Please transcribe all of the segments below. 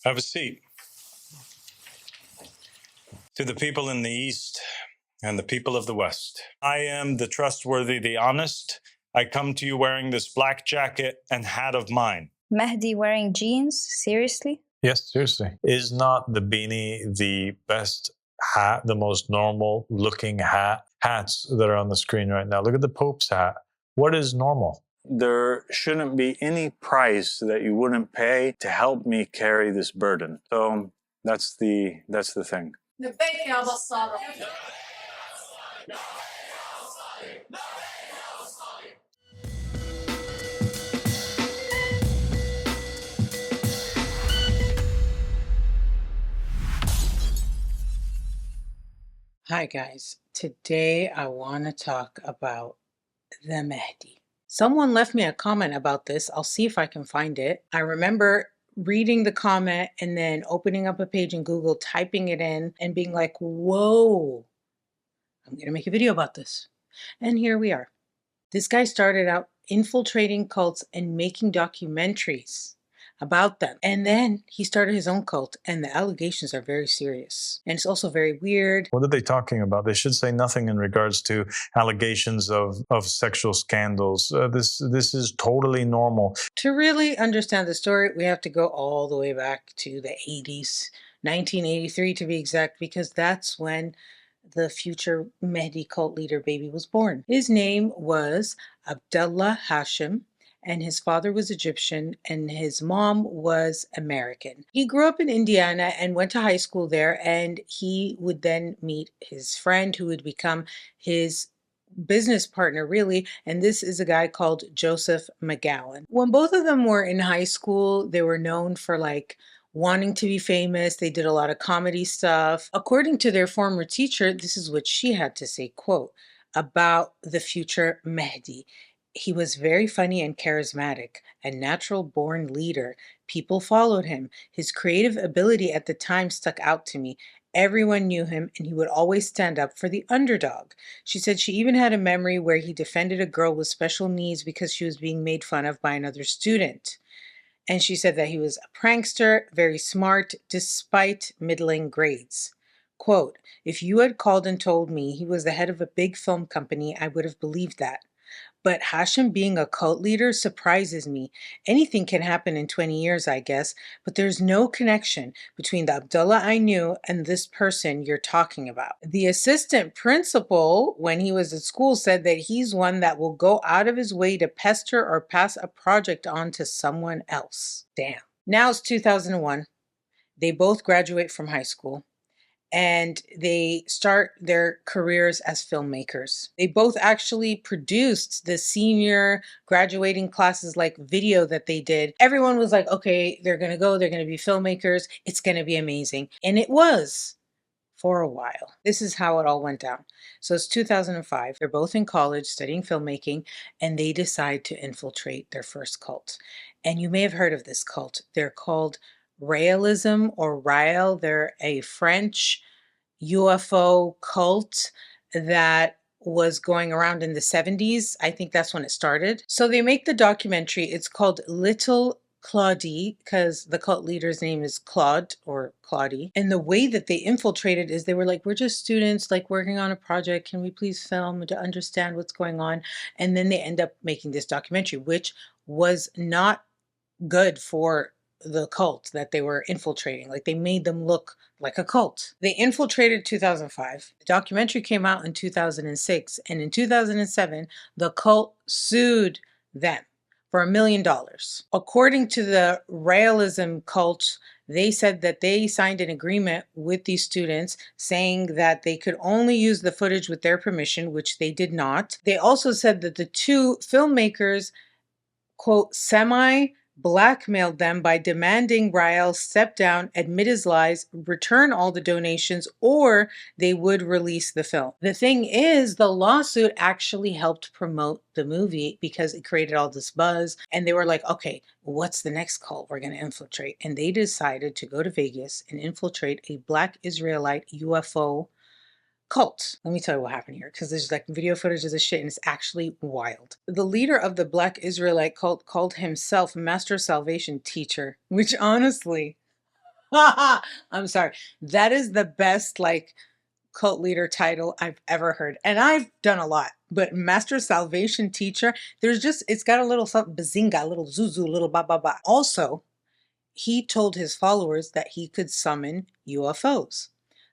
Have a seat. To the people in the East and the people of the West, I am the trustworthy, the honest. I come to you wearing this black jacket and hat of mine. Mehdi wearing jeans? Seriously? Yes, seriously. Is not the beanie the best hat, the most normal looking hats that are on the screen right now? Look at the Pope's hat. What is normal? There shouldn't be any price that you wouldn't pay to help me carry this burden. So that's the thing. Hi guys, today I want to talk about the Mehdi. Someone left me a comment about this. I'll see if I can find it. I remember reading the comment and then opening up a page in Google, typing it in and being like, whoa, I'm going to make a video about this. And here we are. This guy started out infiltrating cults and making documentaries about them. And then he started his own cult, and the allegations are very serious. And it's also very weird. What are they talking about? They should say nothing in regards to allegations of sexual scandals. This is totally normal. To really understand the story, we have to go all the way back to the 80s, 1983 to be exact, because that's when the future Mehdi cult leader baby was born. His name was Abdullah Hashim, and his father was Egyptian and his mom was American. He grew up in Indiana and went to high school there, and he would then meet his friend who would become his business partner, really, and this is a guy called Joseph McGowan. When both of them were in high school, they were known for wanting to be famous. They did a lot of comedy stuff. According to their former teacher, this is what she had to say, quote, about the future Mehdi. He was very funny and charismatic, a natural born leader. People followed him. His creative ability at the time stuck out to me. Everyone knew him, and he would always stand up for the underdog. She said she even had a memory where he defended a girl with special needs because she was being made fun of by another student. And she said that he was a prankster, very smart, despite middling grades. Quote, if you had called and told me he was the head of a big film company, I would have believed that. But Hashim being a cult leader surprises me. Anything can happen in 20 years, I guess, but there's no connection between the Abdullah I knew and this person you're talking about. The assistant principal, when he was at school, said that he's one that will go out of his way to pester or pass a project on to someone else. Damn. Now it's 2001. They both graduate from high school, and they start their careers as filmmakers. They both actually produced the senior graduating classes video that they did. Everyone was like, okay, they're going to be filmmakers. It's going to be amazing. And it was for a while. This is how it all went down. So it's 2005. They're both in college studying filmmaking, and they decide to infiltrate their first cult. And you may have heard of this cult. They're called Realism or Rael. They're a French UFO cult that was going around in the 70s. I think that's when it started. So they make the documentary. It's called Little Claudie, because the cult leader's name is Claude or Claudie. And the way that they infiltrated is they were like, we're just students working on a project. Can we please film to understand what's going on? And then they end up making this documentary, which was not good for the cult that they were infiltrating. They made them look like a cult. They infiltrated 2005. The documentary came out in 2006. And in 2007, the cult sued them for $1 million. According to the Realism cult, they said that they signed an agreement with these students saying that they could only use the footage with their permission, which they did not. They also said that the two filmmakers, quote, blackmailed them by demanding Rael step down, admit his lies, return all the donations, or they would release the film. The thing is, the lawsuit actually helped promote the movie because it created all this buzz, and they were like, okay, what's the next cult we're going to infiltrate? And they decided to go to Vegas and infiltrate a Black Israelite UFO cult. Let me tell you what happened here, because there's like video footage of this shit and it's actually wild. The leader of the Black Israelite cult called himself Master Salvation Teacher, which honestly, I'm sorry, that is the best like cult leader title I've ever heard. And I've done a lot, but Master Salvation Teacher, there's just, it's got a little something, bazinga, a little zuzu, a little ba ba ba. Also, he told his followers that he could summon UFOs.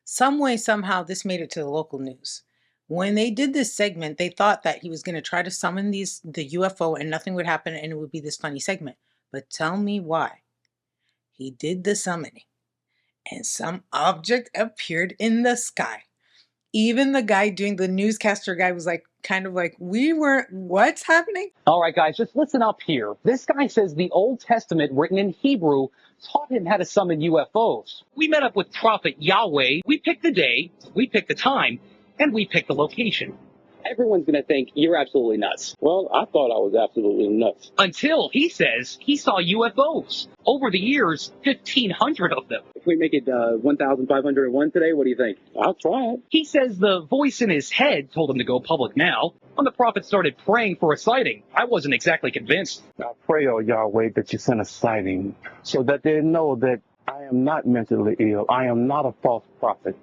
Some way, somehow, this made it to the local news. When they did this segment, they thought that he was going to try to summon the UFO and nothing would happen and it would be this funny segment. But tell me why. He did the summoning and some object appeared in the sky. Even the guy doing the newscaster guy was like, kind of like, we weren't, what's happening? All right, guys, just listen up here. This guy says the Old Testament, written in Hebrew, taught him how to summon UFOs. We met up with Prophet Yahweh. We picked the day, we picked the time, and we picked the location. Everyone's going to think you're absolutely nuts. Well, I thought I was absolutely nuts. Until he says he saw UFOs. Over the years, 1,500 of them. If we make it 1,501 today, what do you think? I'll try it. He says the voice in his head told him to go public now. When the prophet started praying for a sighting, I wasn't exactly convinced. I pray, oh Yahweh, that you send a sighting so that they know that I am not mentally ill. I am not a false prophet,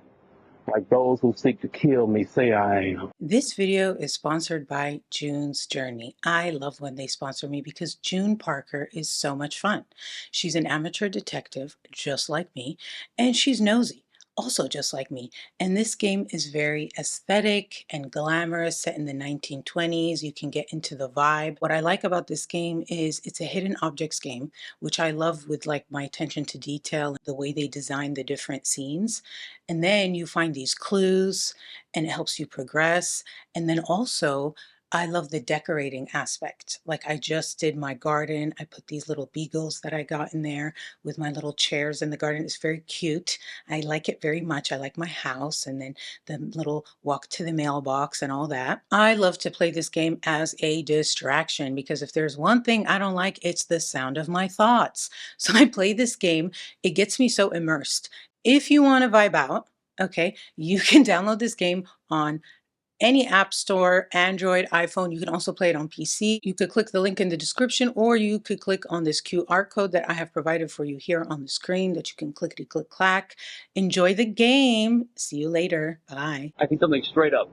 like those who seek to kill me say I am. This video is sponsored by June's Journey. I love when they sponsor me because June Parker is so much fun. She's an amateur detective, just like me, and she's nosy, also just like me. And this game is very aesthetic and glamorous, set in the 1920s. You can get into the vibe. What I like about this game is it's a hidden objects game, which I love with like my attention to detail, the way they design the different scenes. And then you find these clues and it helps you progress. And then also, I love the decorating aspect. Like I just did my garden. I put these little beagles that I got in there with my little chairs in the garden. It's very cute. I like it very much. I like my house and then the little walk to the mailbox and all that. I love to play this game as a distraction because if there's one thing I don't like, it's the sound of my thoughts. So I play this game. It gets me so immersed. If you want to vibe out, okay, you can download this game on any app store, Android, iPhone. You can also play it on PC. You could click the link in the description or you could click on this QR code that I have provided for you here on the screen that you can clickety click clack. Enjoy the game. See you later. Bye. I think something straight up.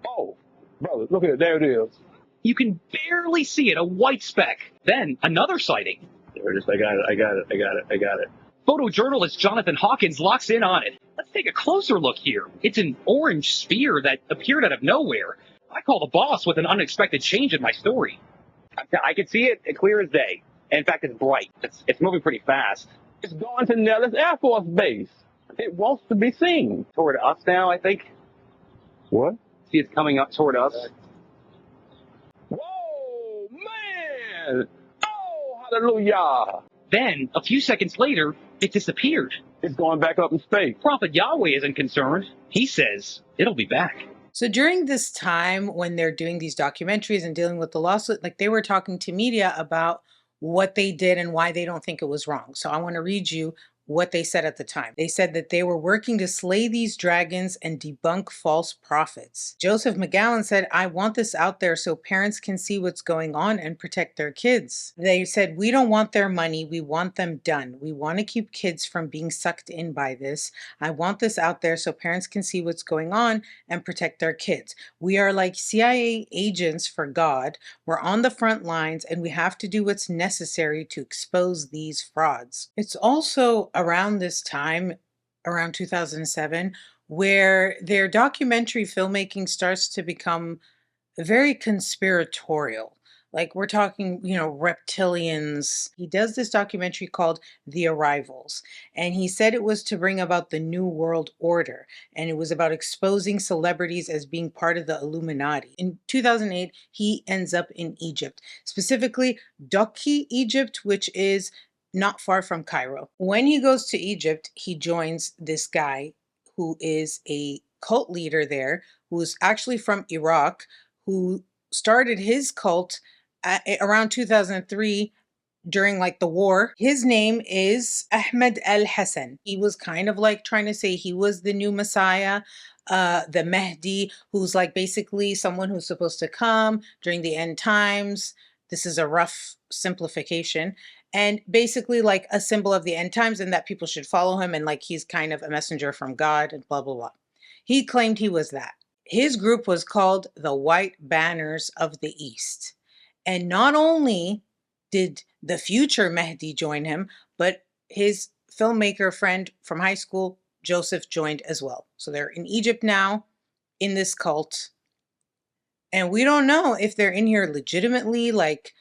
Oh, brother, look at it. There it is. You can barely see it, a white speck. Then another sighting. There it is. I got it. Photojournalist Jonathan Hawkins locks in on it. Let's take a closer look here. It's an orange sphere that appeared out of nowhere. I call the boss with an unexpected change in my story. I can see it clear as day. In fact, it's bright. It's moving pretty fast. It's going to Nellis Air Force Base. It wants to be seen. Toward us now, I think. What? See, it's coming up toward us. Whoa, man! Oh, hallelujah! Then, a few seconds later, it disappeared. It's going back up in space. Prophet Yahweh isn't concerned. He says it'll be back. So during this time when they're doing these documentaries and dealing with the lawsuit, like they were talking to media about what they did and why they don't think it was wrong. So I want to read you what they said at the time. They said that they were working to slay these dragons and debunk false prophets. Joseph McGowan said, I want this out there so parents can see what's going on and protect their kids. They said, we don't want their money. We want them done. We want to keep kids from being sucked in by this. I want this out there so parents can see what's going on and protect their kids. We are like CIA agents for God. We're on the front lines and we have to do what's necessary to expose these frauds. It's also around this time, around 2007, where their documentary filmmaking starts to become very conspiratorial. Like we're talking, reptilians. He does this documentary called The Arrivals, and he said it was to bring about the New World Order, and it was about exposing celebrities as being part of the Illuminati. In 2008, he ends up in Egypt, specifically Dokki, Egypt, which is not far from Cairo. When he goes to Egypt, he joins this guy who is a cult leader there, who's actually from Iraq, who started his cult around 2003 during like the war. His name is Ahmed al-Hassan. He was kind of like trying to say he was the new Messiah, the Mahdi, who's like basically someone who's supposed to come during the end times. This is a rough simplification. And basically like a symbol of the end times, and that people should follow him, and like he's kind of a messenger from God and blah, blah, blah. He claimed he was that. His group was called the White Banners of the East. And not only did the future Mahdi join him, but his filmmaker friend from high school, Joseph, joined as well. So they're in Egypt now in this cult. And we don't know if they're in here legitimately, like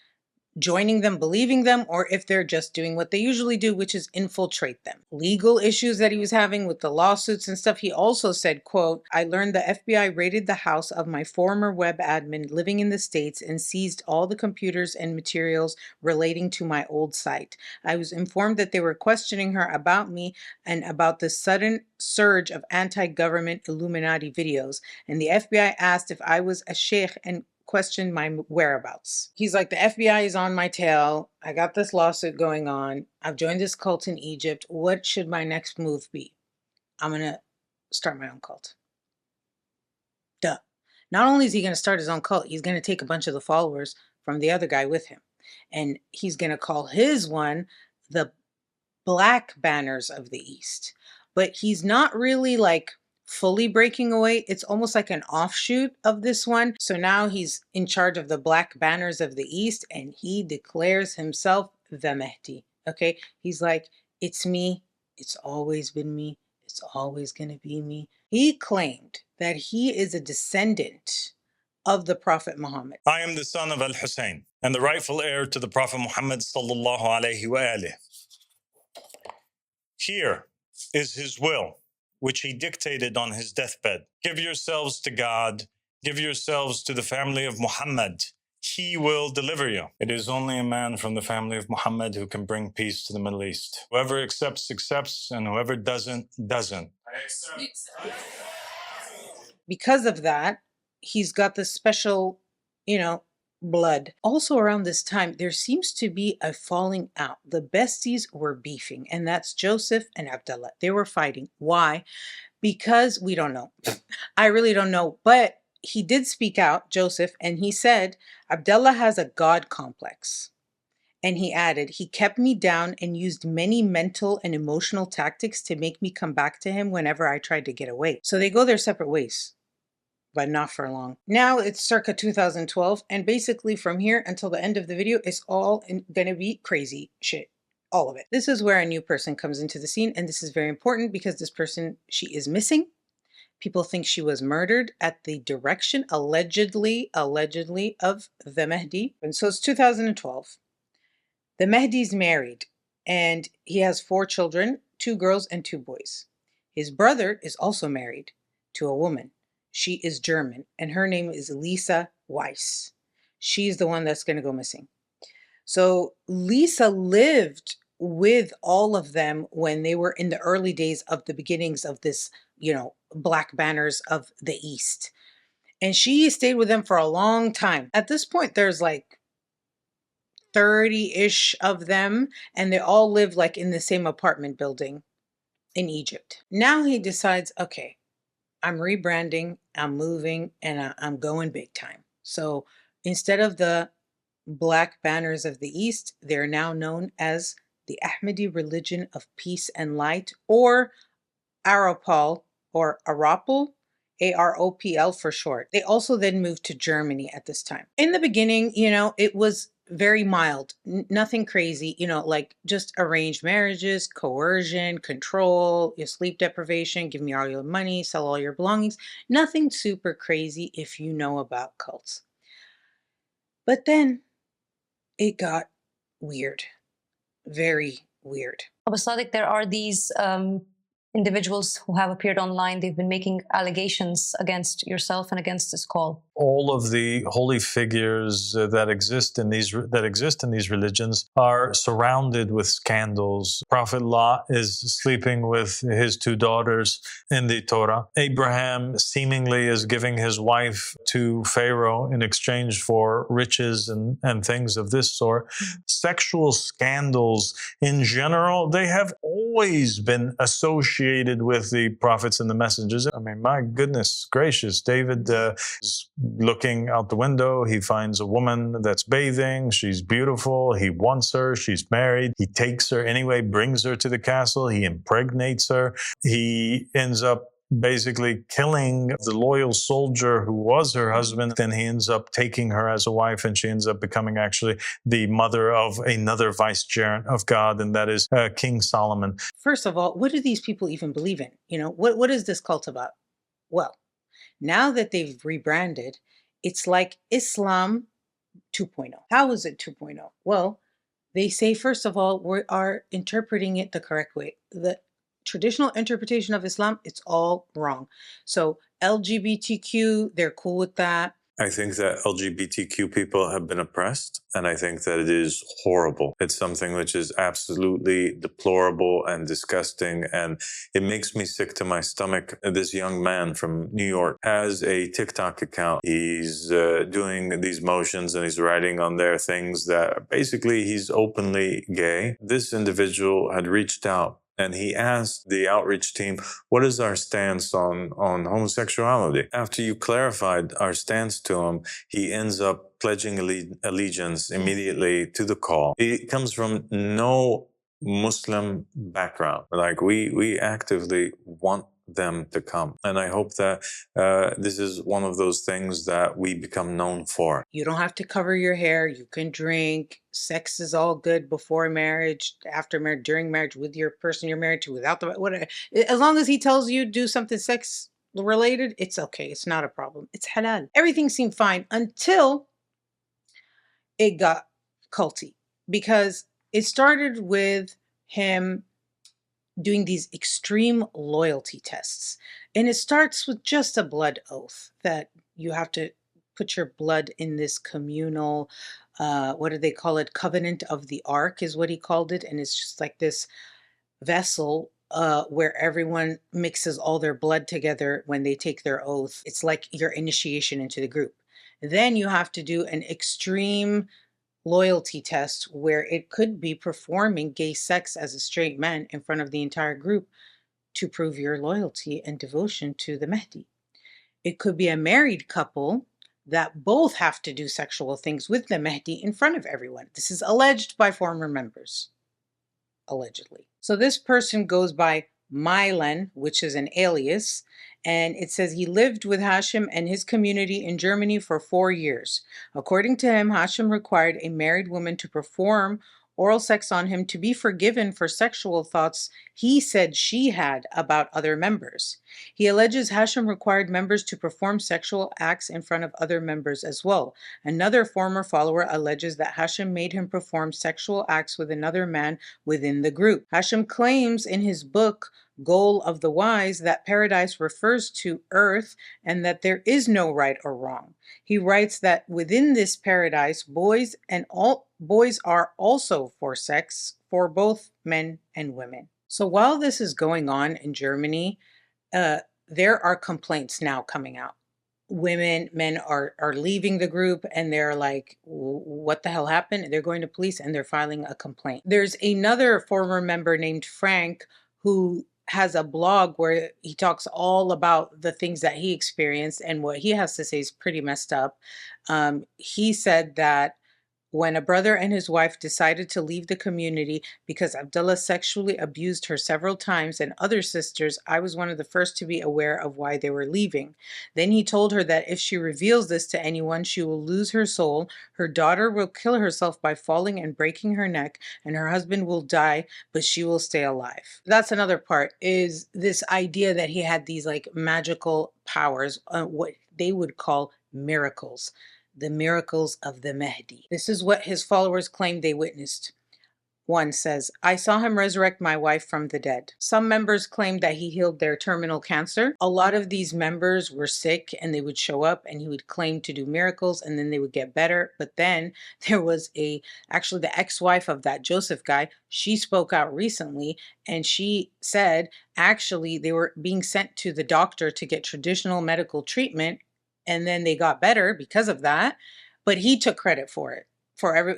joining them, believing them, or if they're just doing what they usually do, which is infiltrate them. Legal issues that he was having with the lawsuits and stuff. He also said, quote, "I learned the FBI raided the house of my former web admin living in the States and seized all the computers and materials relating to my old site. I was informed that they were questioning her about me and about the sudden surge of anti-government Illuminati videos. And the FBI asked if I was a sheikh and questioned my whereabouts." He's like, the FBI is on my tail. I got this lawsuit going on. I've joined this cult in Egypt. What should my next move be? I'm going to start my own cult. Duh. Not only is he going to start his own cult, he's going to take a bunch of the followers from the other guy with him. And he's going to call his one the Black Banners of the East. But he's not really like fully breaking away. It's almost like an offshoot of this one. So now he's in charge of the Black Banners of the East, and he declares himself the Mahdi. Okay? He's like, it's me. It's always been me. It's always going to be me. He claimed that he is a descendant of the Prophet Muhammad. I am the son of Al-Hussein and the rightful heir to the Prophet Muhammad sallallahu alayhi wa alih. Here is his will, which he dictated on his deathbed. Give yourselves to God. Give yourselves to the family of Muhammad. He will deliver you. It is only a man from the family of Muhammad who can bring peace to the Middle East. Whoever accepts, accepts, and whoever doesn't, doesn't. Because of that, he's got this special, blood. Also around this time, there seems to be a falling out. The besties were beefing, and that's Joseph and Abdullah. They were fighting. Why? Because we don't know. I really don't know. But he did speak out, Joseph, and he said, Abdullah has a God complex. And he added, he kept me down and used many mental and emotional tactics to make me come back to him whenever I tried to get away. So they go their separate ways, but not for long. Now it's circa 2012, and basically from here until the end of the video, it's all gonna be crazy shit. All of it. This is where a new person comes into the scene, and this is very important because this person, she is missing. People think she was murdered at the direction, allegedly, of the Mahdi. And so it's 2012. The Mahdi's married, and he has 4 children, 2 girls and 2 boys. His brother is also married to a woman. She is German, and her name is Lisa Weiss. She's the one that's going to go missing. So Lisa lived with all of them when they were in the early days of the beginnings of this, Black Banners of the East. And she stayed with them for a long time. At this point, there's like 30-ish of them, and they all live like in the same apartment building in Egypt. Now he decides, okay, I'm rebranding, I'm moving, and I'm going big time. So instead of the Black Banners of the East, they're now known as the Ahmadi Religion of Peace and Light, or Aropal, or Aropal, AROPL for short. They also then moved to Germany at this time. In the beginning, it was very mild, nothing crazy, like just arranged marriages, coercion, control, your sleep deprivation, give me all your money, sell all your belongings. Nothing super crazy if you know about cults. But then it got weird, very weird. Abu Sadiq, there are these individuals who have appeared online. They've been making allegations against yourself and against this call. all of the holy figures that exist in these religions are surrounded with scandals. Prophet Lot is sleeping with his two daughters in the Torah. Abraham seemingly is giving his wife to Pharaoh in exchange for riches and things of this sort. Sexual scandals in general, they have always been associated with the prophets and the messengers. I mean, my goodness gracious, David is looking out the window. He finds a woman that's bathing. She's beautiful. He wants her. She's married. He takes her anyway, brings her to the castle. He impregnates her. He ends up basically killing the loyal soldier who was her husband. Then he ends up taking her as a wife, and she ends up becoming actually the mother of another vicegerent of God, and that is King Solomon. First of all, what do these people even believe in? What is this cult about? Well, now that they've rebranded, it's like Islam 2.0. How is it 2.0? Well, they say, first of all, we are interpreting it the correct way. The traditional interpretation of Islam, it's all wrong. So LGBTQ, they're cool with that. I think that LGBTQ people have been oppressed, and I think that it is horrible. It's something which is absolutely deplorable and disgusting, and it makes me sick to my stomach. This young man from New York has a TikTok account. He's doing these motions, and he's writing on there things that basically he's openly gay. This individual had reached out, and he asked the outreach team, what is our stance on homosexuality? After you clarified our stance to him, he ends up pledging allegiance immediately to the call. He comes from no Muslim background. Like we actively want them to come. And I hope that this is one of those things that we become known for. You don't have to cover your hair. You can drink. Sex is all good before marriage, after marriage, during marriage, with your person you're married to, without the whatever. As long as he tells you do something sex related, it's okay. It's not a problem. It's halal. Everything seemed fine until it got culty, because it started with him doing these extreme loyalty tests. And it starts with just a blood oath that you have to put your blood in this communal, what do they call it? Covenant of the Ark is what he called it. And it's just like this vessel where everyone mixes all their blood together when they take their oath. It's like your initiation into the group. Then you have to do an extreme loyalty test where it could be performing gay sex as a straight man in front of the entire group to prove your loyalty and devotion to the Mahdi. It could be a married couple that both have to do sexual things with the Mahdi in front of everyone. This is alleged by former members. Allegedly. So this person goes by Mylan, which is an alias, and it says he lived with Hashim and his community in Germany for 4 years. According to him, Hashim required a married woman to perform oral sex on him to be forgiven for sexual thoughts he said she had about other members. He alleges Hashim required members to perform sexual acts in front of other members as well. Another former follower alleges that Hashim made him perform sexual acts with another man within the group. Hashim claims in his book, Goal of the Wise, that paradise refers to earth and that there is no right or wrong. He writes that within this paradise, boys are also for sex for both men and women. So while this is going on in Germany, there are complaints now coming out. Men are leaving the group and they're like, what the hell happened? They're going to police and they're filing a complaint. There's another former member named Frank who has a blog where he talks all about the things that he experienced, and what he has to say is pretty messed up. He said that when a brother and his wife decided to leave the community because Abdullah sexually abused her several times and other sisters, I was one of the first to be aware of why they were leaving. Then he told her that if she reveals this to anyone, she will lose her soul, her daughter will kill herself by falling and breaking her neck, and her husband will die, but she will stay alive. That's another part, is this idea that he had these like magical powers, what they would call miracles. The miracles of the Mahdi. This is what his followers claimed they witnessed. 1 says, I saw him resurrect my wife from the dead. Some members claimed that he healed their terminal cancer. A lot of these members were sick and they would show up and he would claim to do miracles and then they would get better. But then there was actually the ex-wife of that Joseph guy. She spoke out recently and she said actually they were being sent to the doctor to get traditional medical treatment and then they got better because of that. But he took credit for it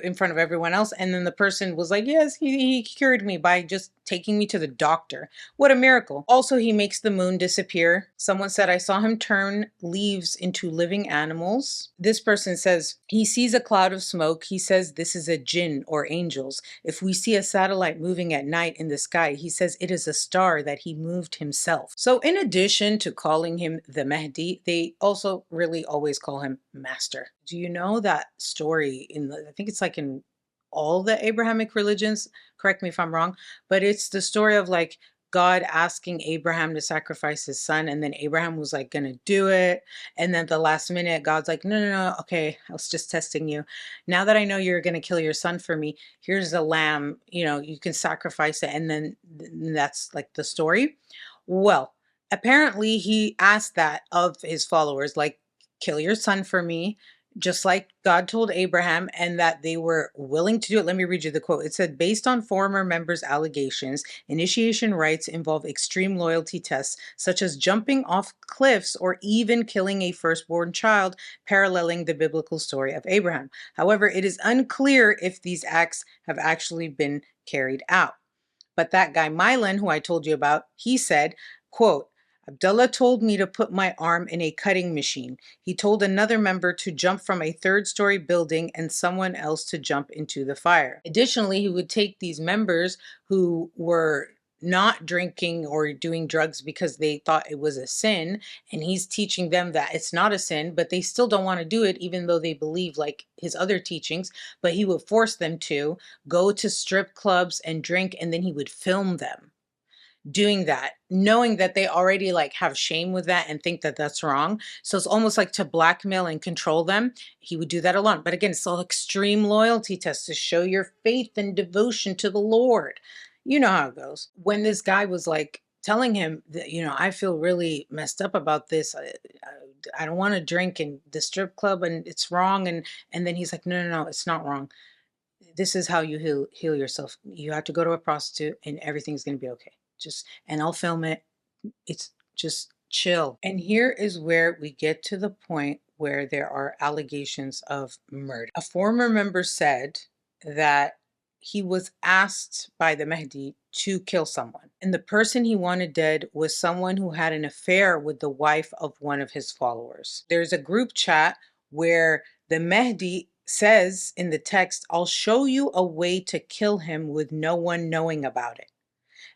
in front of everyone else. And then the person was like, yes, he cured me by just taking me to the doctor. What a miracle. Also, he makes the moon disappear. Someone said, I saw him turn leaves into living animals. This person says, he sees a cloud of smoke. He says, this is a jinn or angels. If we see a satellite moving at night in the sky, he says it is a star that he moved himself. So in addition to calling him the Mahdi, they also really always call him Master. Do you know that story I think it's like in all the Abrahamic religions, correct me if I'm wrong, but it's the story of like God asking Abraham to sacrifice his son, and then Abraham was like gonna do it, and then at the last minute God's like, no, no, no, okay, I was just testing you. Now that I know you're gonna kill your son for me, here's a lamb, you can sacrifice it, and then that's like the story. Well, apparently he asked that of his followers, like, kill your son for me, just like God told Abraham, and that they were willing to do it. Let me read you the quote. It said, based on former members' allegations, initiation rites involve extreme loyalty tests, such as jumping off cliffs or even killing a firstborn child, paralleling the biblical story of Abraham. However, it is unclear if these acts have actually been carried out. But that guy Milan, who I told you about, he said, quote, Abdullah told me to put my arm in a cutting machine. He told another member to jump from a third-story building and someone else to jump into the fire. Additionally, he would take these members who were not drinking or doing drugs because they thought it was a sin, and he's teaching them that it's not a sin, but they still don't want to do it even though they believe like his other teachings. But he would force them to go to strip clubs and drink, and then he would film them doing that, knowing that they already like have shame with that and think that that's wrong. So it's almost like to blackmail and control them. He would do that alone. But again, it's all extreme loyalty tests to show your faith and devotion to the Lord. You know how it goes. When this guy was like telling him that, I feel really messed up about this. I don't want to drink in the strip club and it's wrong. And then he's like, no, no, no, it's not wrong. This is how you heal yourself. You have to go to a prostitute and everything's going to be okay. And I'll film it. It's just chill. And here is where we get to the point where there are allegations of murder. A former member said that he was asked by the Mahdi to kill someone, and the person he wanted dead was someone who had an affair with the wife of one of his followers. There's a group chat where the Mahdi says in the text, I'll show you a way to kill him with no one knowing about it.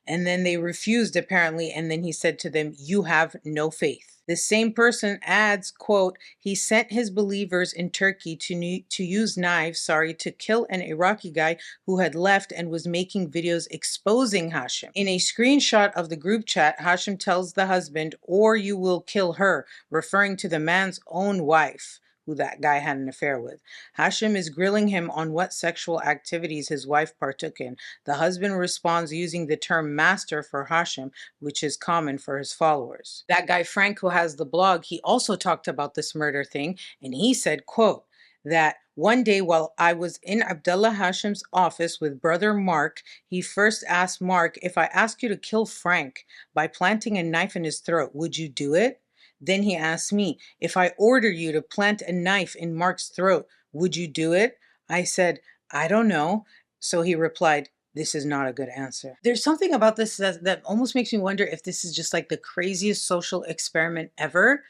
And then they refused apparently. And then he said to them, you have no faith. The same person adds, quote, he sent his believers in Turkey to use knives, to kill an Iraqi guy who had left and was making videos exposing Hashim. In a screenshot of the group chat, Hashim tells the husband, or you will kill her, referring to the man's own wife, who that guy had an affair with. Hashim is grilling him on what sexual activities his wife partook in. The husband responds using the term master for Hashim, which is common for his followers. That guy Frank, who has the blog, he also talked about this murder thing, and he said, quote, that one day while I was in Abdullah Hashim's office with brother Mark, he first asked Mark, if I ask you to kill Frank by planting a knife in his throat, would you do it? Then he asked me, if I order you to plant a knife in Mark's throat, would you do it? I said, I don't know. So he replied, this is not a good answer. There's something about this that almost makes me wonder if this is just like the craziest social experiment ever,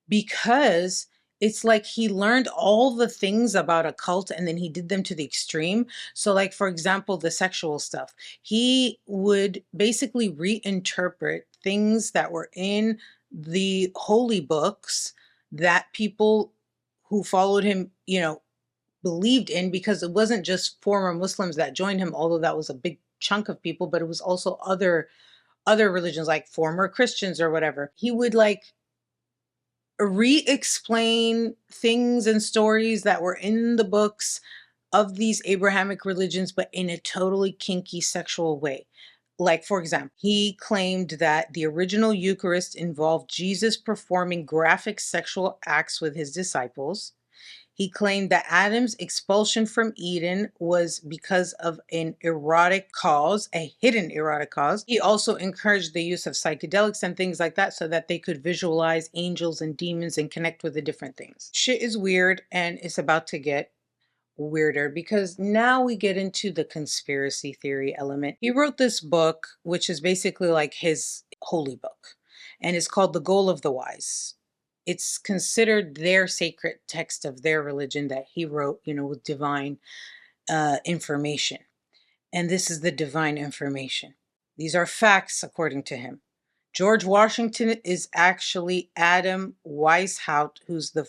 because it's like he learned all the things about a cult and then he did them to the extreme. So like, for example, the sexual stuff, he would basically reinterpret things that were in the holy books that people who followed him, believed in, because it wasn't just former Muslims that joined him, although that was a big chunk of people, but it was also other religions like former Christians or whatever. He would like re-explain things and stories that were in the books of these Abrahamic religions, but in a totally kinky sexual way. Like, for example, he claimed that the original Eucharist involved Jesus performing graphic sexual acts with his disciples. He claimed that Adam's expulsion from Eden was because of an erotic cause, a hidden erotic cause. He also encouraged the use of psychedelics and things like that so that they could visualize angels and demons and connect with the different things. Shit is weird, and it's about to get weirder because now we get into the conspiracy theory element. He wrote this book, which is basically like his holy book, and it's called The Goal of the Wise. It's considered their sacred text of their religion that he wrote, with divine information. And this is the divine information. These are facts according to him. George Washington is actually Adam Weishaupt, who's the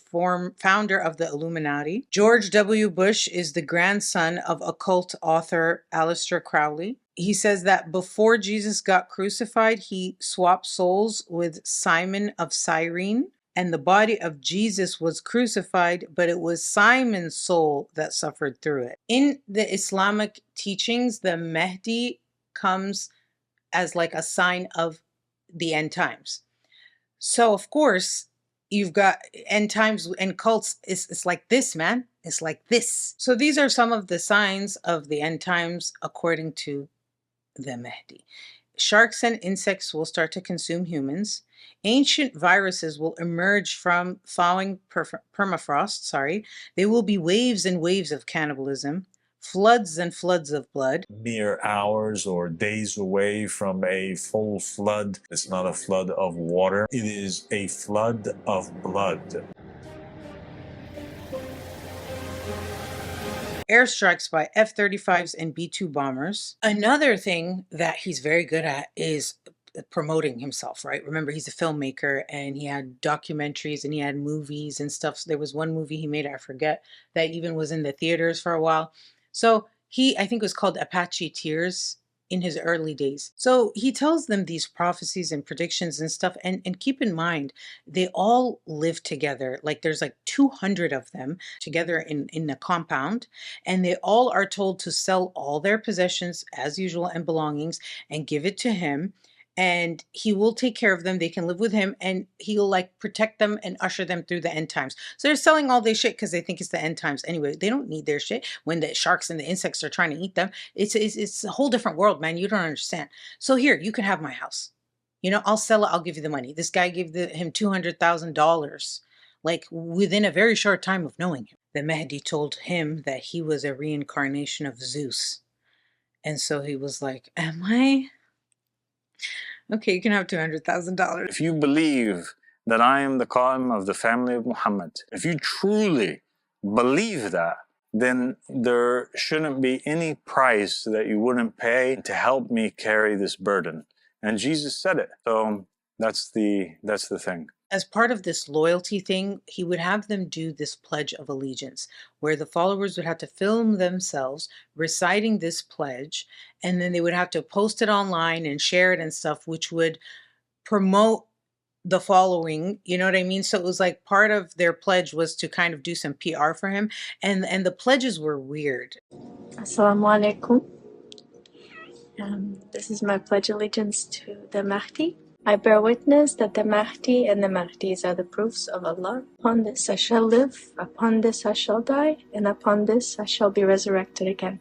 founder of the Illuminati. George W. Bush is the grandson of occult author Aleister Crowley. He says that before Jesus got crucified, he swapped souls with Simon of Cyrene, and the body of Jesus was crucified, but it was Simon's soul that suffered through it. In the Islamic teachings, the Mahdi comes as like a sign of the end times. So of course, you've got end times and cults. It's like this, man. It's like this. So these are some of the signs of the end times according to the Mahdi. Sharks and insects will start to consume humans. Ancient viruses will emerge from thawing permafrost. They will be waves and waves of cannibalism, floods and floods of blood. Mere hours or days away from a full flood. It's not a flood of water. It is a flood of blood. Airstrikes by F-35s and B-2 bombers. Another thing that he's very good at is promoting himself, right? Remember, he's a filmmaker and he had documentaries and he had movies and stuff. So there was one movie he made, I forget, that even was in the theaters for a while. So I think it was called Apache Tears in his early days. So he tells them these prophecies and predictions and stuff. And keep in mind, they all live together. Like there's like 200 of them together in a compound. And they all are told to sell all their possessions as usual and belongings and give it to him. And he will take care of them. They can live with him and he'll like protect them and usher them through the end times. So they're selling all their shit because they think it's the end times. Anyway, they don't need their shit when the sharks and the insects are trying to eat them. It's a whole different world, man. You don't understand. So here, you can have my house. I'll sell it. I'll give you the money. This guy gave him $200,000, like within a very short time of knowing him. The Mahdi told him that he was a reincarnation of Zeus. And so he was like, am I? Okay, you can have $200,000. If you believe that I am the Qa'im of the family of Muhammad, if you truly believe that, then there shouldn't be any price that you wouldn't pay to help me carry this burden. And Jesus said it. So that's the thing. As part of this loyalty thing, he would have them do this Pledge of Allegiance, where the followers would have to film themselves reciting this pledge, and then they would have to post it online and share it and stuff, which would promote the following, you know what I mean? So it was like part of their pledge was to kind of do some PR for him, and the pledges were weird. Assalamu alaikum. This is my pledge allegiance to the Mahdi. I bear witness that the Mahdi and the Mahdis are the proofs of Allah. Upon this I shall live, upon this I shall die, and upon this I shall be resurrected again.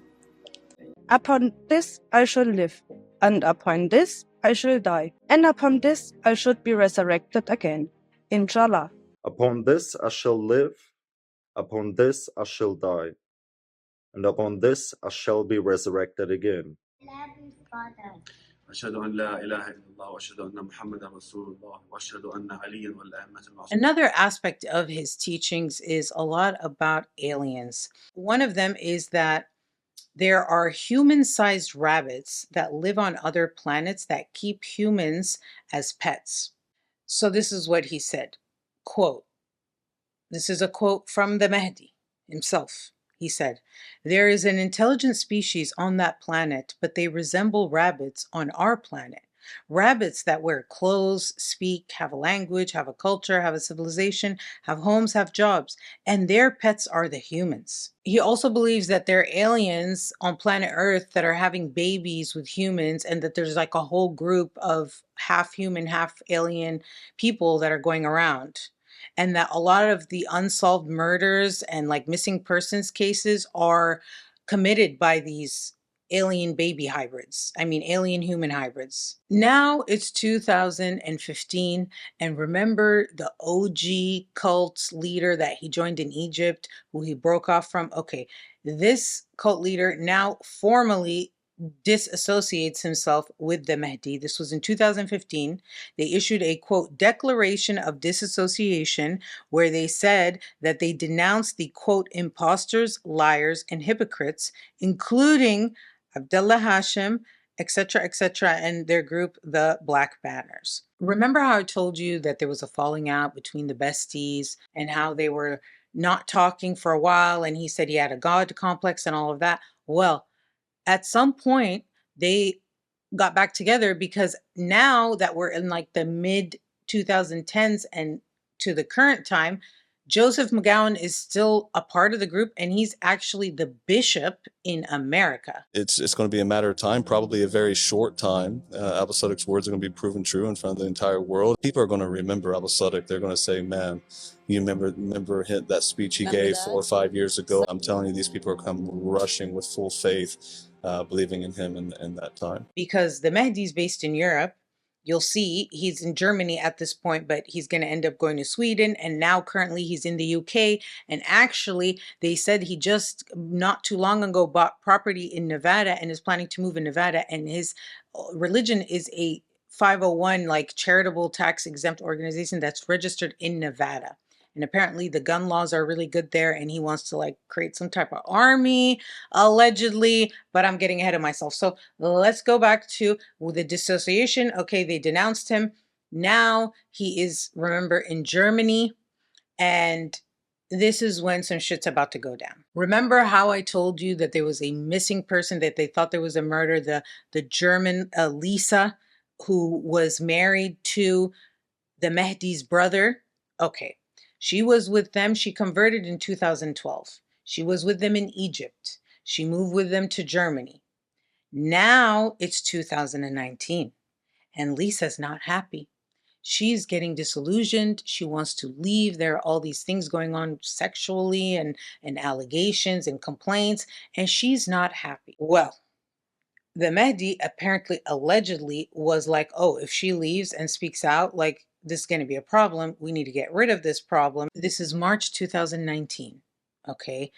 Upon this I shall live, and upon this I shall die, and upon this I should be resurrected again. Inshallah. Upon this I shall live, upon this I shall die, and upon this I shall be resurrected again. Another aspect of his teachings is a lot about aliens. One of them is that there are human-sized rabbits that live on other planets that keep humans as pets. So this is what he said, quote, this is a quote from the Mahdi himself. He said, "There is an intelligent species on that planet, but they resemble rabbits on our planet. Rabbits that wear clothes, speak, have a language, have a culture, have a civilization, have homes, have jobs, and their pets are the humans. He also believes that there are aliens on planet Earth that are having babies with humans, and that there's like a whole group of half human, half alien people that are going around. And that a lot of the unsolved murders and like missing persons cases are committed by these alien baby hybrids. I mean, alien human hybrids. Now it's 2015, and remember the OG cult leader that he joined in Egypt, who he broke off from? Okay, this cult leader now formally disassociates himself with the Mahdi. This was in 2015. They issued a quote declaration of disassociation where they said that they denounced the quote imposters, liars, and hypocrites, including Abdullah Hashim, etc., and their group, the Black Banners. Remember how I told you that there was a falling out between the besties and how they were not talking for a while, and he said he had a God complex and all of that? Well, at some point, they got back together because now that we're in like the mid 2010s and to the current time, Joseph McGowan is still a part of the group, and he's actually the bishop in America. It's going to be a matter of time, probably a very short time. Abu Sadiq's words are going to be proven true in front of the entire world. People are going to remember Abu Sadiq. They're going to say, man, you remember that speech he gave 4 or 5 years ago. I'm telling you, these people are come rushing with full faith, believing in him in that time. Because the Mahdi is based in Europe. You'll see he's in Germany at this point, but he's going to end up going to Sweden. And now currently he's in the UK. And actually, they said he just not too long ago bought property in Nevada and is planning to move in Nevada. And his religion is a 501, like charitable tax exempt organization that's registered in Nevada. And apparently the gun laws are really good there, and he wants to like create some type of army, allegedly, but I'm getting ahead of myself. So let's go back to the dissociation. Okay, they denounced him. Now he is, remember, in Germany, and this is when some shit's about to go down. Remember how I told you that there was a missing person, that they thought there was a murder, the German Lisa, who was married to the Mehdi's brother? Okay. She was with them. She converted in 2012. She was with them in Egypt. She moved with them to Germany. Now it's 2019, and Lisa's not happy. She's getting disillusioned. She wants to leave. There are all these things going on sexually and allegations and complaints, and she's not happy. Well, the Mahdi apparently, allegedly, was like, oh, if she leaves and speaks out, like, this is going to be a problem. We need to get rid of this problem. This is March 2019. Okay.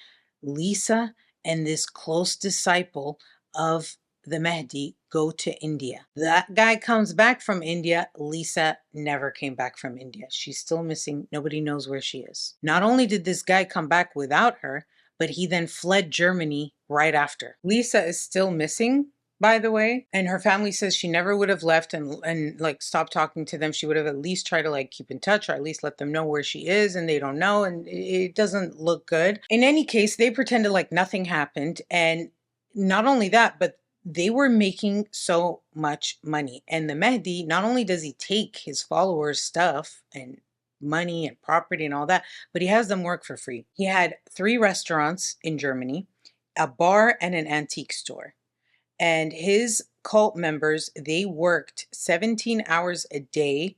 Lisa and this close disciple of the Mahdi go to India. That guy comes back from India. Lisa never came back from India. She's still missing. Nobody knows where she is. Not only did this guy come back without her, but he then fled Germany right after. Lisa is still missing, by the way, and her family says she never would have left and like stopped talking to them. She would have at least tried to like keep in touch, or at least let them know where she is, and they don't know, and it doesn't look good. In any case, they pretended like nothing happened, and not only that, but they were making so much money. And the Mahdi, not only does he take his followers' stuff and money and property and all that, but he has them work for free. He had 3 restaurants in Germany, a bar, and an antique store. And his cult members, they worked 17 hours a day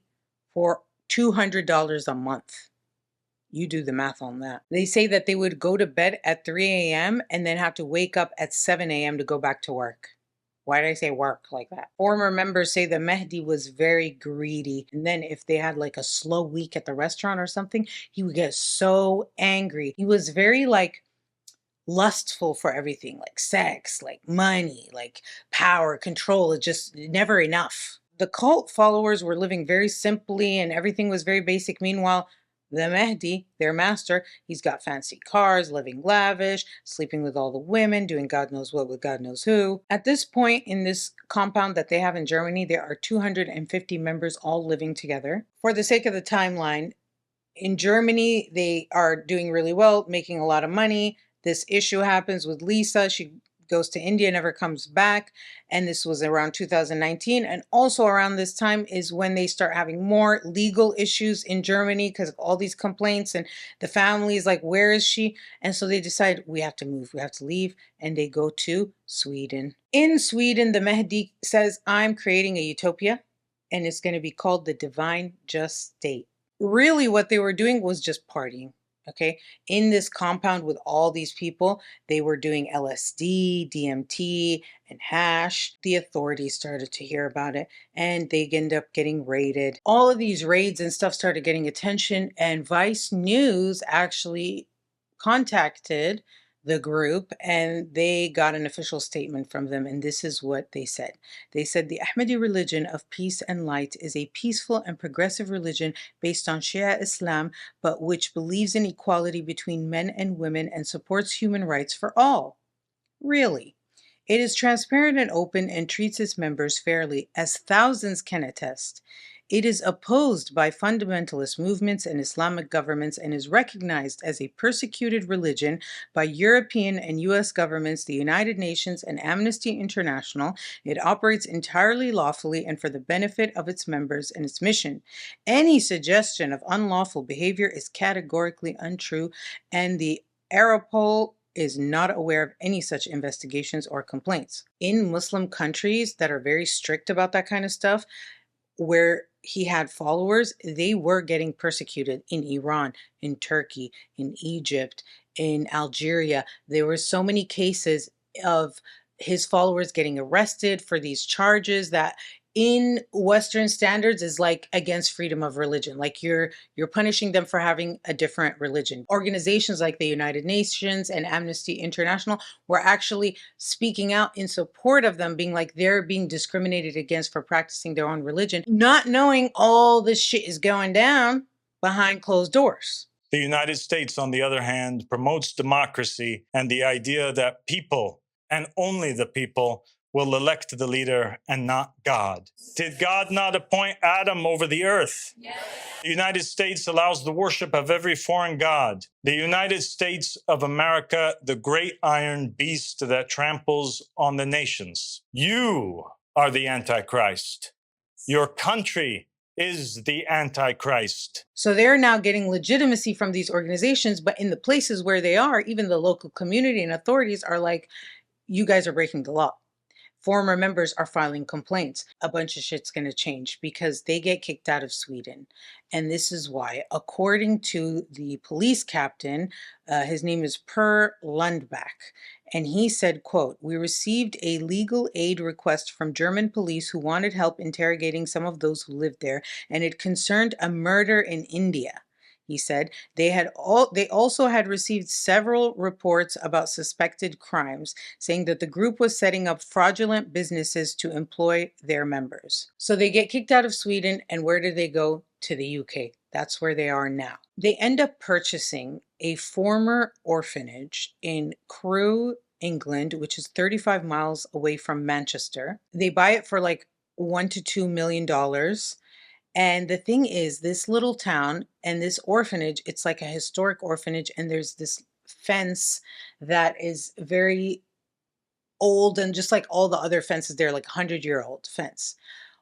for $200 a month. You do the math on that. They say that they would go to bed at 3 a.m. and then have to wake up at 7 a.m. to go back to work. Why did I say work like that? Former members say the Mahdi was very greedy. And then if they had like a slow week at the restaurant or something, he would get so angry. He was very like lustful for everything, like sex, like money, like power, control. It's just never enough. The cult followers were living very simply and everything was very basic. Meanwhile, the Mahdi, their master, he's got fancy cars, living lavish, sleeping with all the women, doing God knows what with God knows who. At this point in this compound that they have in Germany, there are 250 members all living together. For the sake of the timeline, in Germany, they are doing really well, making a lot of money. This issue happens with Lisa. She goes to India, never comes back. And this was around 2019. And also around this time is when they start having more legal issues in Germany because of all these complaints. And the family is like, where is she? And so they decide, we have to move, we have to leave. And they go to Sweden. In Sweden, the Mahdi says, I'm creating a utopia, and it's going to be called the Divine Just State. Really, what they were doing was just partying. Okay, in this compound with all these people, they were doing LSD, DMT, and hash. The authorities started to hear about it and they ended up getting raided. All of these raids and stuff started getting attention, and Vice News actually contacted the group and they got an official statement from them. And this is what they said. They said the Ahmadi religion of peace and light is a peaceful and progressive religion based on Shia Islam, but which believes in equality between men and women and supports human rights for all. Really? It is transparent and open and treats its members fairly, as thousands can attest. It is opposed by fundamentalist movements and Islamic governments and is recognized as a persecuted religion by European and U.S. governments, the United Nations, and Amnesty International. It operates entirely lawfully and for the benefit of its members and its mission. Any suggestion of unlawful behavior is categorically untrue, and the Europol is not aware of any such investigations or complaints. In Muslim countries that are very strict about that kind of stuff, where he had followers, they were getting persecuted in Iran, in Turkey, in Egypt, in Algeria. There were so many cases of his followers getting arrested for these charges that in Western standards is like against freedom of religion. Like you're punishing them for having a different religion. Organizations like the United Nations and Amnesty International were actually speaking out in support of them, being like they're being discriminated against for practicing their own religion, not knowing all this shit is going down behind closed doors. The United States, on the other hand, promotes democracy and the idea that people, and only the people, will elect the leader and not God. Did God not appoint Adam over the earth? Yes. The United States allows the worship of every foreign god. The United States of America, the great iron beast that tramples on the nations. You are the Antichrist. Your country is the Antichrist. So they're now getting legitimacy from these organizations, but in the places where they are, even the local community and authorities are like, you guys are breaking the law. Former members are filing complaints. A bunch of shit's going to change because they get kicked out of Sweden. And this is why, according to the police captain, his name is Per Lundback, and he said, quote, "We received a legal aid request from German police who wanted help interrogating some of those who lived there, and it concerned a murder in India." He said they also had received several reports about suspected crimes, saying that the group was setting up fraudulent businesses to employ their members. So they get kicked out of Sweden, and where do they go? To the UK. That's where they are now. They end up purchasing a former orphanage in Crewe, England, which is 35 miles away from Manchester. They buy it for like $1 to $2 million. And the thing is, this little town and this orphanage, it's like a historic orphanage, and there's this fence that is very old, and just like all the other fences, they're like 100-year-old fence.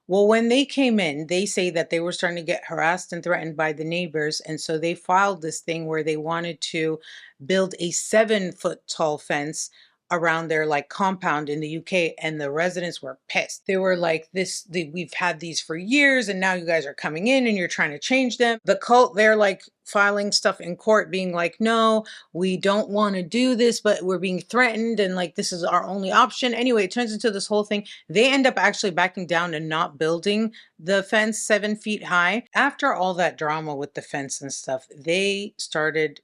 Well, when they came in, they say that they were starting to get harassed and threatened by the neighbors. And so they filed this thing where they wanted to build a 7-foot tall fence around their like compound in the UK, and the residents were pissed. They were like, we've had these for years and now you guys are coming in and you're trying to change them. The cult, they're like filing stuff in court being like, no, we don't want to do this, but we're being threatened and like this is our only option. Anyway, it turns into this whole thing. They end up actually backing down and not building the fence 7 feet high. After all that drama with the fence and stuff, they started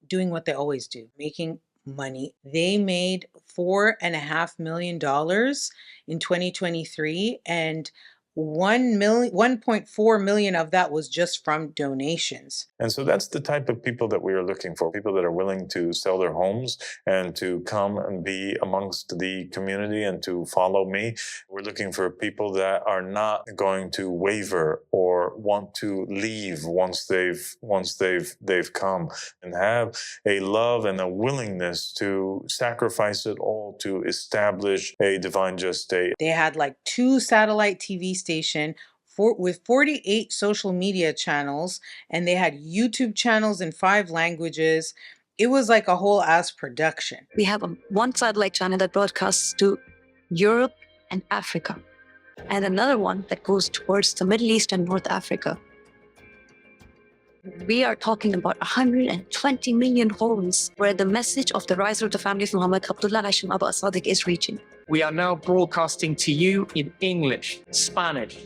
doing what they always do, making money. They made $4.5 million in 2023, and 1.4 million of that was just from donations. And so that's the type of people that we are looking for, people that are willing to sell their homes and to come and be amongst the community and to follow me. We're looking for people that are not going to waver or want to leave once they've come, and have a love and a willingness to sacrifice it all to establish a divine just state. They had like 2 satellite TV stations with 48 social media channels, and they had YouTube channels in 5 languages. It was like a whole ass production. We have one satellite channel that broadcasts to Europe and Africa, and another one that goes towards the Middle East and North Africa. We are talking about 120 million homes where the message of the rise of the family of Muhammad Abdullah Hashim Abba Sadiq is reaching. We are now broadcasting to you in English, Spanish,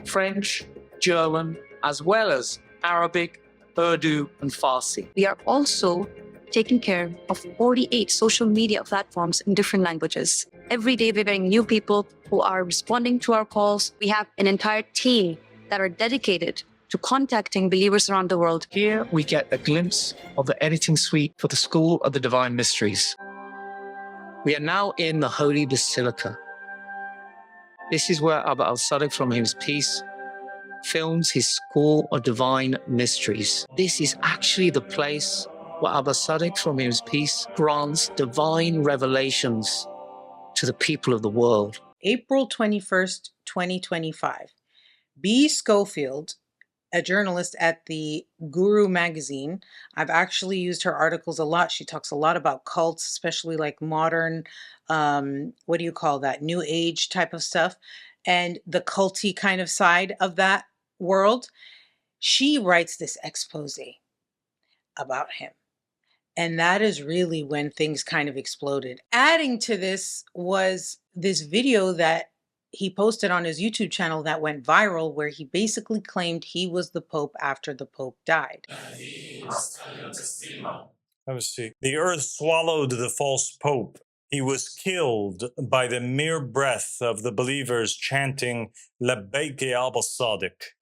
French, German, as well as Arabic, Urdu, and Farsi. We are also taking care of 48 social media platforms in different languages. Every day we're getting new people who are responding to our calls. We have an entire team that are dedicated to contacting believers around the world. Here we get a glimpse of the editing suite for the School of the Divine Mysteries. We are now in the Holy Basilica. This is where Abba al-Sadiq, from his peace, films his School of Divine Mysteries. This is actually the place where Abba Sadiq, from his peace, grants divine revelations to the people of the world. April 21st, 2025. B. Schofield, a journalist at the Guru magazine. I've actually used her articles a lot. She talks a lot about cults, especially like modern, what do you call that? New age type of stuff, and the culty kind of side of that world. She writes this expose about him. And that is really when things kind of exploded. Adding to this was this video that he posted on his YouTube channel that went viral, where he basically claimed he was the Pope after the Pope died. Have a seat. The earth swallowed the false Pope. He was killed by the mere breath of the believers chanting, Labbaik ya Abba Sadiq.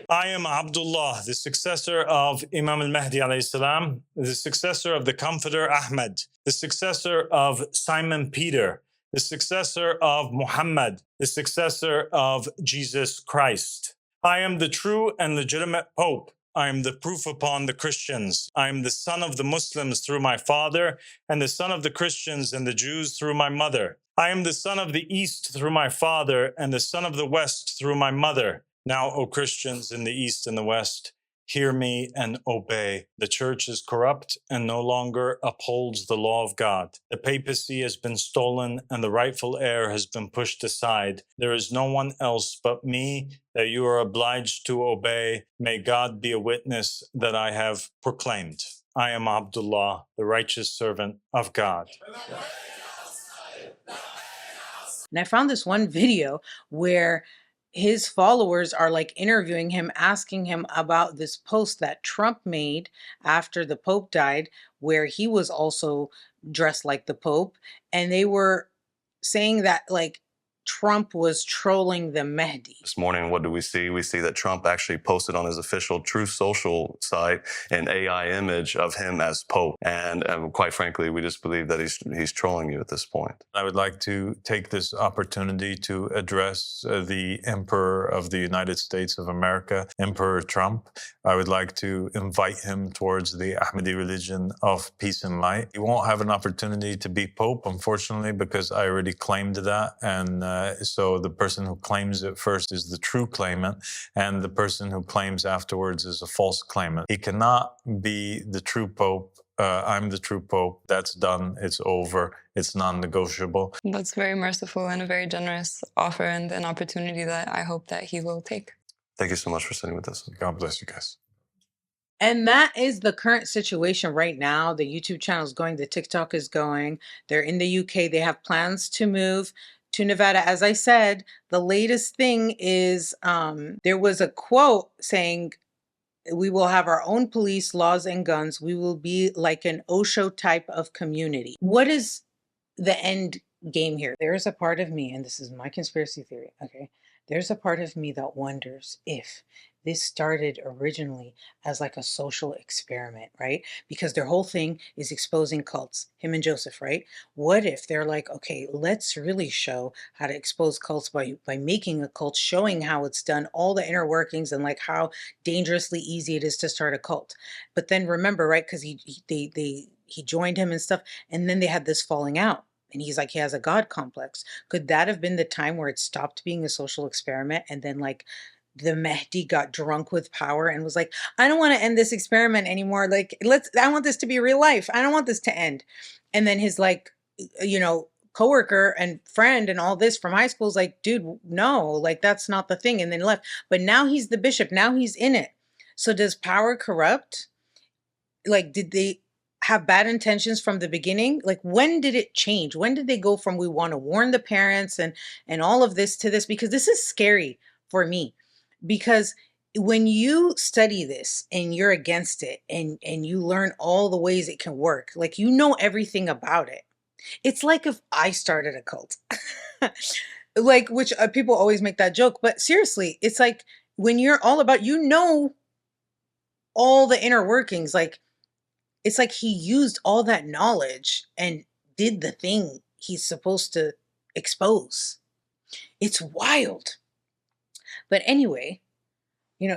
I am Abdullah, the successor of Imam al-Mahdi alayhi salam, the successor of the Comforter Ahmed, the successor of Simon Peter, the successor of Muhammad, the successor of Jesus Christ. I am the true and legitimate Pope. I am the proof upon the Christians. I am the son of the Muslims through my father, and the son of the Christians and the Jews through my mother. I am the son of the East through my father, and the son of the West through my mother. Now, O Christians in the East and the West, hear me and obey. The church is corrupt and no longer upholds the law of God. The papacy has been stolen and the rightful heir has been pushed aside. There is no one else but me that you are obliged to obey. May God be a witness that I have proclaimed. I am Abdullah, the righteous servant of God. And I found this one video where his followers are like interviewing him, asking him about this post that Trump made after the Pope died, where he was also dressed like the Pope. And they were saying that like Trump was trolling the Mahdi. This morning, what do we see? We see that Trump actually posted on his official Truth Social site an AI image of him as Pope. And quite frankly, we just believe that he's trolling you at this point. I would like to take this opportunity to address the Emperor of the United States of America, Emperor Trump. I would like to invite him towards the Ahmadi religion of peace and light. He won't have an opportunity to be Pope, unfortunately, because I already claimed that. And so the person who claims it first is the true claimant, and the person who claims afterwards is a false claimant. He cannot be the true Pope. I'm the true Pope. That's done. It's over. It's non-negotiable. That's very merciful and a very generous offer and an opportunity that I hope that he will take. Thank you so much for sitting with us. God bless you guys. And that is the current situation right now. The YouTube channel is going, the TikTok is going. They're in the UK. They have plans to move to Nevada. As I said, the latest thing is there was a quote saying, we will have our own police, laws, and guns. We will be like an Osho type of community. What is the end game here. There's a part of me, and this is my conspiracy theory, okay? There's a part of me that wonders if this started originally as like a social experiment, right? Because their whole thing is exposing cults, him and Joseph, right? What if they're like, okay, let's really show how to expose cults by making a cult, showing how it's done, all the inner workings, and like how dangerously easy it is to start a cult. But then remember, right? Because he joined him and stuff, and then they had this falling out. And he's like, he has a God complex. Could that have been the time where it stopped being a social experiment? And then like the Mahdi got drunk with power and was like, I don't want to end this experiment anymore. Like, I want this to be real life. I don't want this to end. And then his like, coworker and friend and all this from high school is like, dude, no, like that's not the thing. And then left. But now he's the bishop. Now he's in it. So does power corrupt? Like, did they have bad intentions from the beginning? Like, when did it change? When did they go from we want to warn the parents and all of this to this? Because this is scary for me. Because when you study this and you're against it and you learn all the ways it can work, like you know everything about it. It's like if I started a cult. Like, which people always make that joke, but seriously, it's like when you're all about, all the inner workings, like it's like he used all that knowledge and did the thing he's supposed to expose. It's wild. But anyway,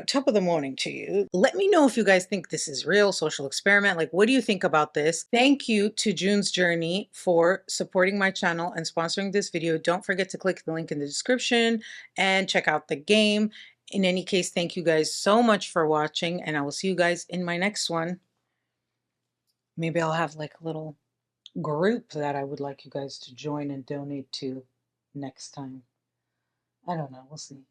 top of the morning to you. Let me know if you guys think this is real social experiment. Like, what do you think about this? Thank you to June's Journey for supporting my channel and sponsoring this video. Don't forget to click the link in the description and check out the game. In any case, thank you guys so much for watching, and I will see you guys in my next one. Maybe I'll have like a little group that I would like you guys to join and donate to next time. I don't know. We'll see.